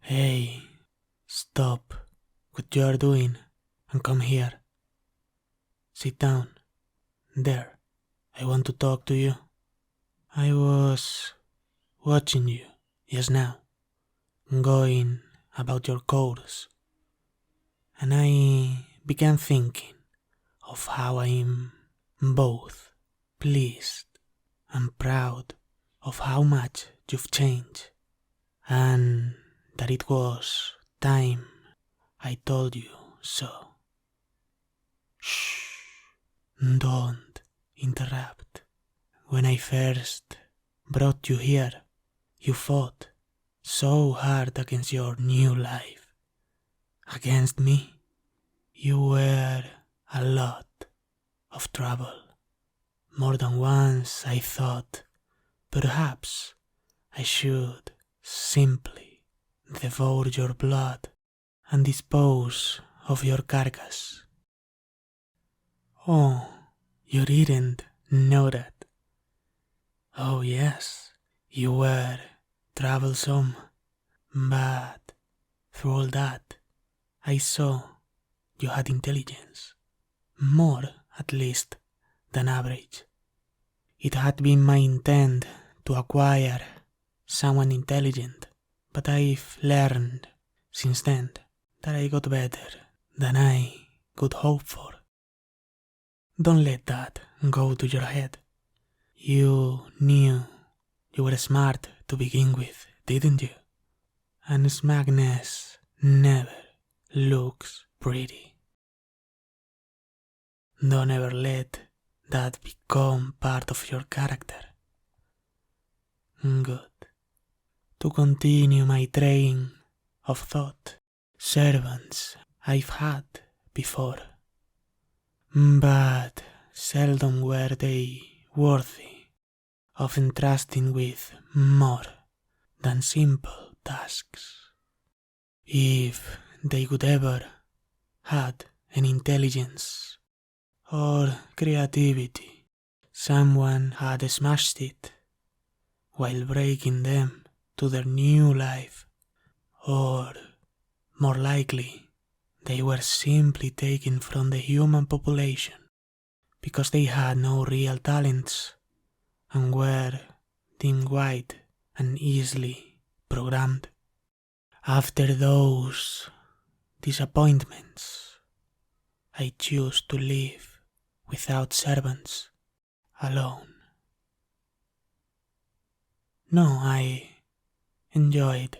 Hey, stop what you're doing and come here. Sit down. There. I want to talk to you. I was watching you just now, going about your course, and I began thinking of how I'm both pleased and proud of how much you've changed, and that it was time I told you so. Shh, don't interrupt. When I first brought you here, you fought so hard against your new life. Against me, you were a lot of trouble. More than once I thought perhaps I should simply devour your blood and dispose of your carcass. Oh, you didn't know that. Oh yes, you were troublesome, but through all that, I saw you had intelligence, more at least than average. It had been my intent to acquire someone intelligent, but I've learned since then that I got better than I could hope for. Don't let that go to your head. You knew you were smart to begin with, didn't you? And smugness never looks pretty. Don't ever let that become part of your character. Good. To continue my train of thought, servants I've had before, but seldom were they worthy of entrusting with more than simple tasks. If they could ever had an intelligence or creativity, someone had smashed it while breaking them to their new life, or more likely they were simply taken from the human population because they had no real talents and were deemed white and easily programmed. After those disappointments, I choose to live without servants, alone. No, I enjoyed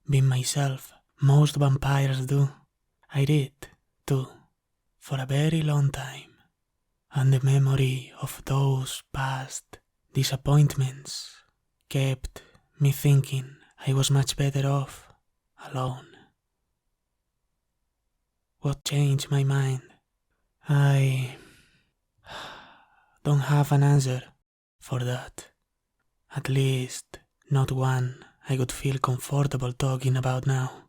being myself. Most vampires do. I did, too, for a very long time. And the memory of those past disappointments kept me thinking I was much better off alone. What changed my mind? I don't have an answer for that. At least not one I could feel comfortable talking about now.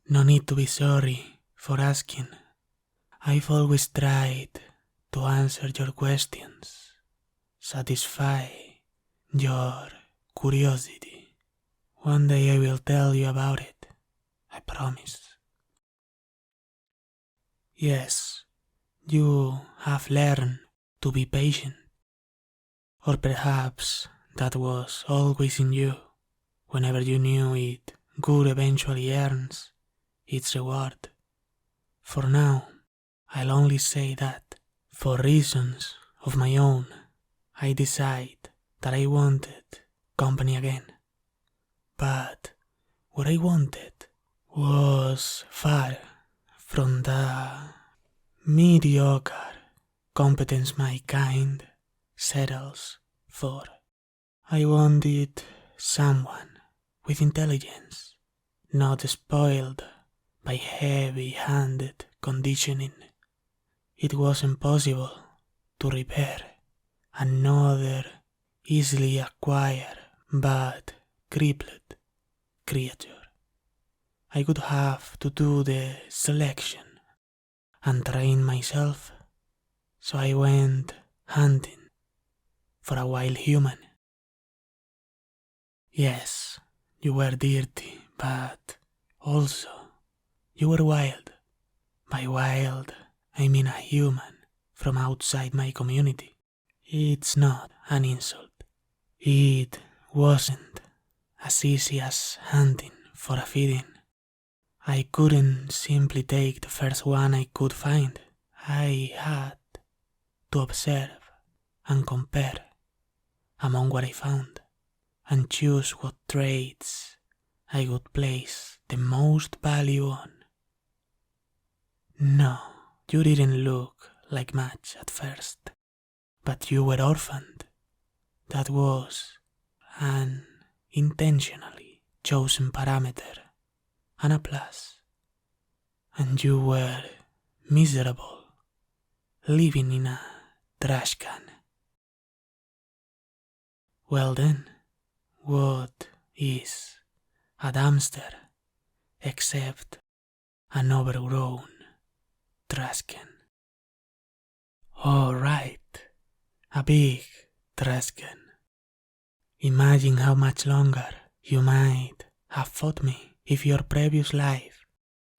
No need to be sorry for asking. I've always tried to answer your questions, satisfy your curiosity. One day I will tell you about it, I promise. Yes, you have learned to be patient. Or perhaps that was always in you, whenever you knew it good eventually earns its reward. For now, I'll only say that, for reasons of my own, I decide that I wanted company again. But what I wanted was far from the mediocre competence my kind settles for. I wanted someone with intelligence, not spoiled by heavy-handed conditioning. It was impossible to repair another easily acquired but crippled creature. I would have to do the selection and train myself, so I went hunting for a wild human. Yes, you were dirty, but also you were wild. By wild, I mean a human from outside my community. It's not an insult. It wasn't as easy as hunting for a feeding. I couldn't simply take the first one I could find. I had to observe and compare among what I found and choose what traits I would place the most value on. No, you didn't look like much at first, but you were orphaned. That was an intentionally chosen parameter and a plus. And you were miserable, living in a trash can. Well then, what is a dumpster except an overgrown trash can? All right, a big trash can. Imagine how much longer you might have fought me if your previous life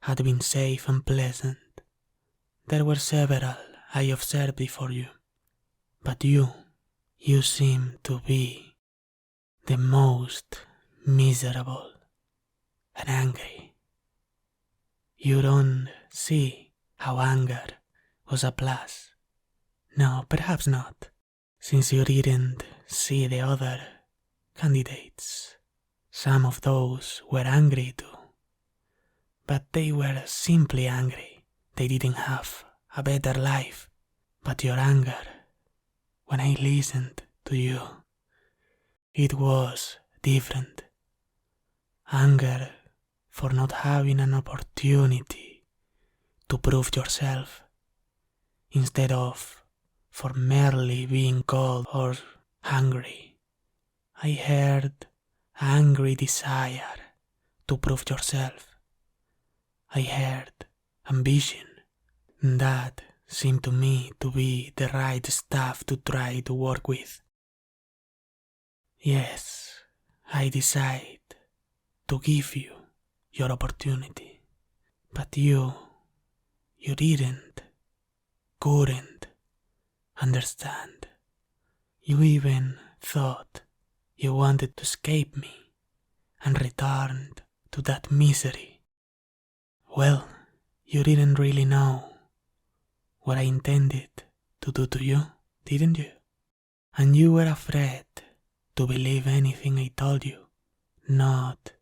had been safe and pleasant. There were several I observed before you, but you seem to be the most miserable and angry. You don't see how anger was a plus. No, perhaps not, since you didn't see the other candidates. Some of those were angry too, but they were simply angry. They didn't have a better life. But your anger, when I listened to you, it was different. Anger for not having an opportunity to prove yourself, instead of for merely being cold or hungry. I heard angry desire to prove yourself. I heard ambition. That seemed to me to be the right stuff to try to work with. Yes, I decided to give you your opportunity, but you couldn't understand. You even thought you wanted to escape me and returned to that misery. Well, you didn't really know what I intended to do to you, didn't you? And you were afraid to believe anything I told you. Not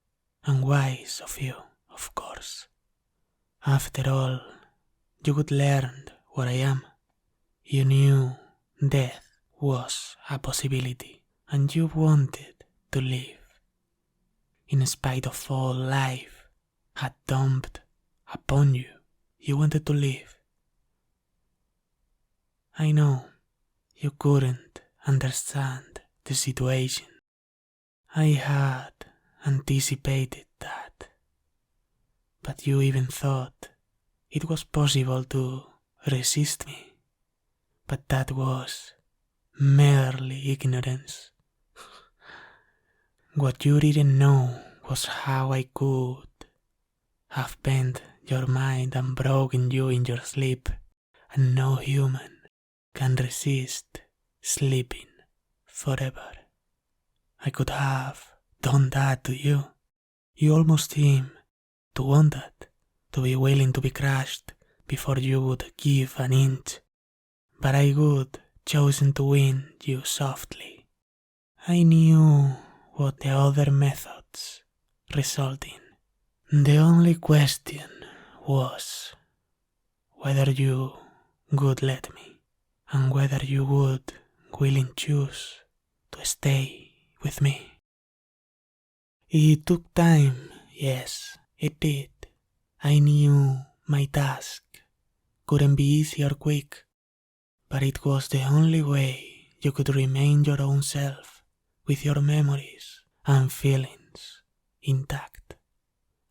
unwise of you, of course. After all, you would learn what I am. You knew death was a possibility, and you wanted to live. In spite of all life had dumped upon you, you wanted to live. I know you couldn't understand the situation. I had anticipated that, but you even thought it was possible to resist me. But that was merely ignorance. What you didn't know was how I could have bent your mind and broken you in your sleep, and no human can resist sleeping forever. I could have done that to you. You almost seem to want that, to be willing to be crushed before you would give an inch. But I would chosen to win you softly. I knew what the other methods result in. The only question was whether you would let me, and whether you would willing choose to stay with me. It took time, yes, it did. I knew my task couldn't be easy or quick, but it was the only way you could remain your own self, with your memories and feelings intact,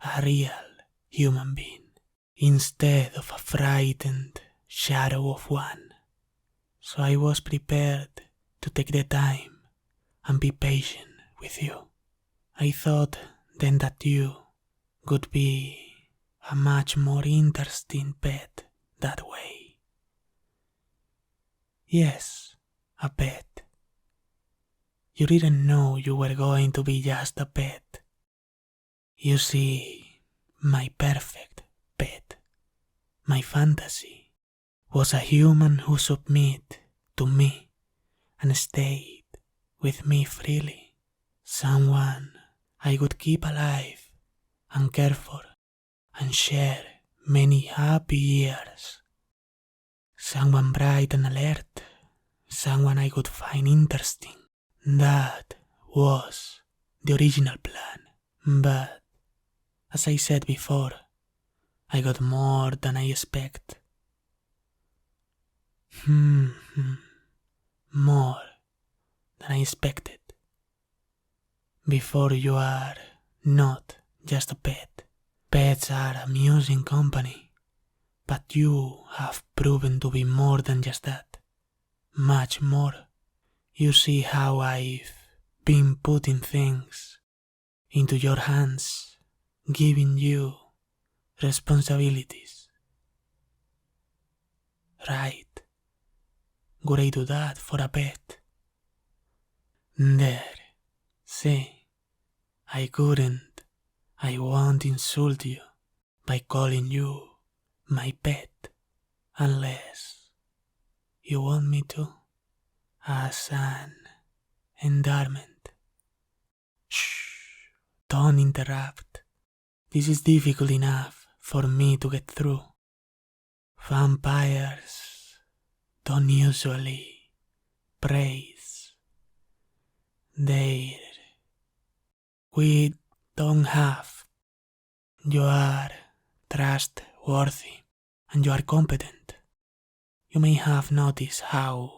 a real human being, instead of a frightened shadow of one. So I was prepared to take the time and be patient with you. I thought then that you would be a much more interesting pet that way. Yes, a pet. You didn't know you were going to be just a pet. You see, my perfect pet, my fantasy, was a human who submitted to me and stayed with me freely. Someone I would keep alive and care for and share many happy years. Someone bright and alert, someone I would find interesting. That was the original plan, but as I said before, I got more than I expect. More than I expected. Before you are not just a pet. Pets are amusing company, but you have proven to be more than just that. Much more. You see how I've been putting things into your hands, giving you responsibilities. Right. Would I do that for a pet? There. See, I couldn't. I won't insult you by calling you my pet unless you want me to as an endearment. Shh, don't interrupt. This is difficult enough for me to get through. Vampires don't usually praise. We don't have. You are trustworthy and you are competent. You may have noticed how,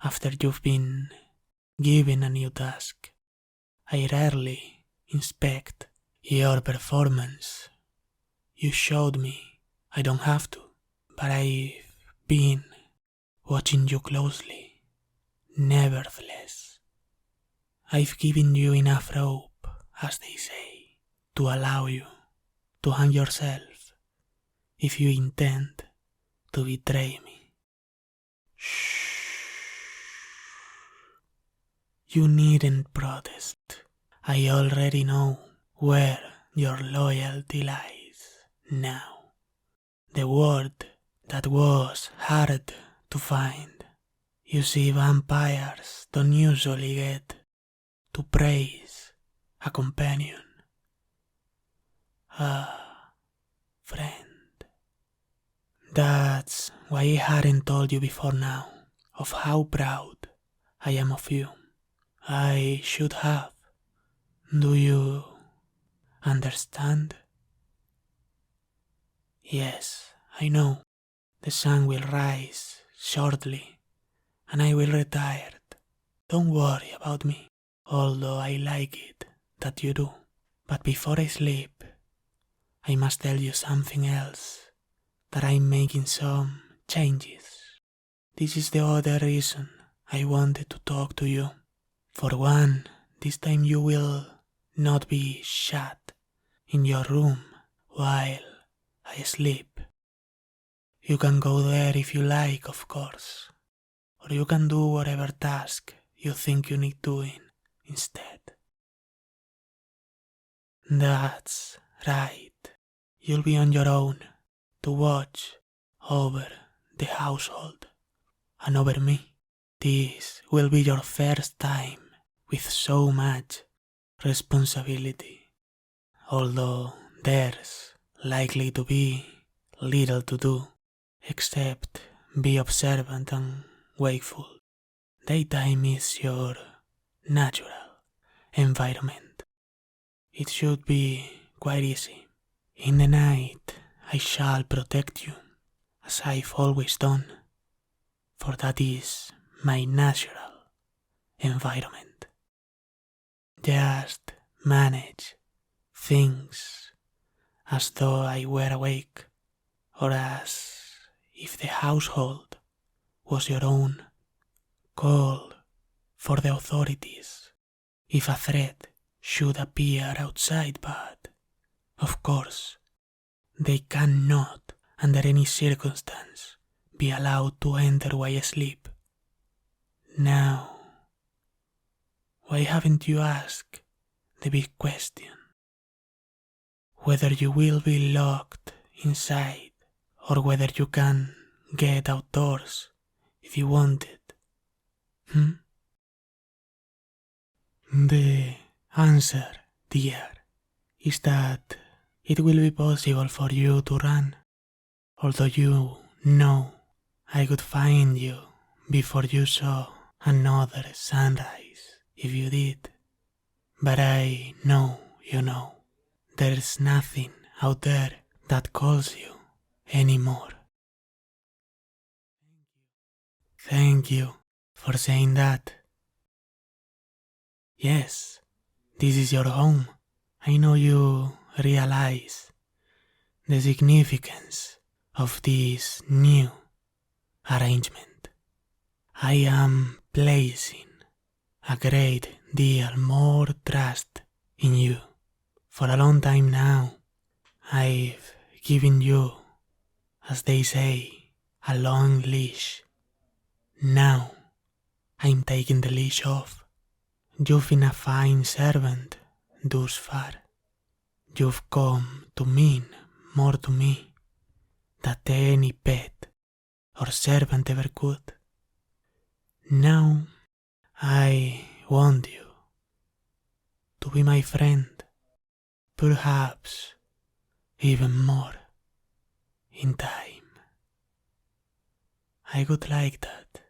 after you've been given a new task, I rarely inspect your performance. You showed me I don't have to, but I've been watching you closely. Nevertheless, I've given you enough rope, as they say, to allow you to hang yourself if you intend to betray me. Shh. You needn't protest. I already know where your loyalty lies now. The word that was hard to find. You see, vampires don't usually get to praise a companion, a friend. That's why I hadn't told you before now of how proud I am of you. I should have. Do you understand? Yes, I know. The sun will rise shortly and I will retire. Don't worry about me, although I like it that you do. But before I sleep, I must tell you something else, that I'm making some changes. This is the other reason I wanted to talk to you. For one, this time you will not be shut in your room while I sleep. You can go there if you like, of course, or you can do whatever task you think you need doing instead. That's right. You'll be on your own to watch over the household and over me. This will be your first time with so much responsibility, although there's likely to be little to do except be observant and wakeful. Daytime is your natural environment. It should be quite easy. In the night, I shall protect you, as I've always done, for that is my natural environment. Just manage things as though I were awake, or as if the household was your own. Call for the authorities if a threat should appear outside, but, of course, they cannot, under any circumstance, be allowed to enter while asleep. Now, why haven't you asked the big question? Whether you will be locked inside or whether you can get outdoors if you want it. The answer, dear, is that it will be possible for you to run, although you know I could find you before you saw another sunrise if you did. But I know you know there's nothing out there that calls you anymore. Thank you for saying that. Yes, this is your home. I know you realize the significance of this new arrangement. I am placing a great deal more trust in you. For a long time now, I've given you, as they say, a long leash. Now, I'm taking the leash off. You've been a fine servant thus far. You've come to mean more to me than any pet or servant ever could. Now, I want you to be my friend, perhaps even more in time. I would like that.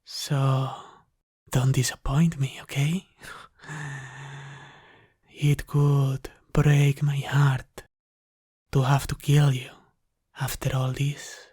So, don't disappoint me, okay? It could break my heart to have to kill you after all this.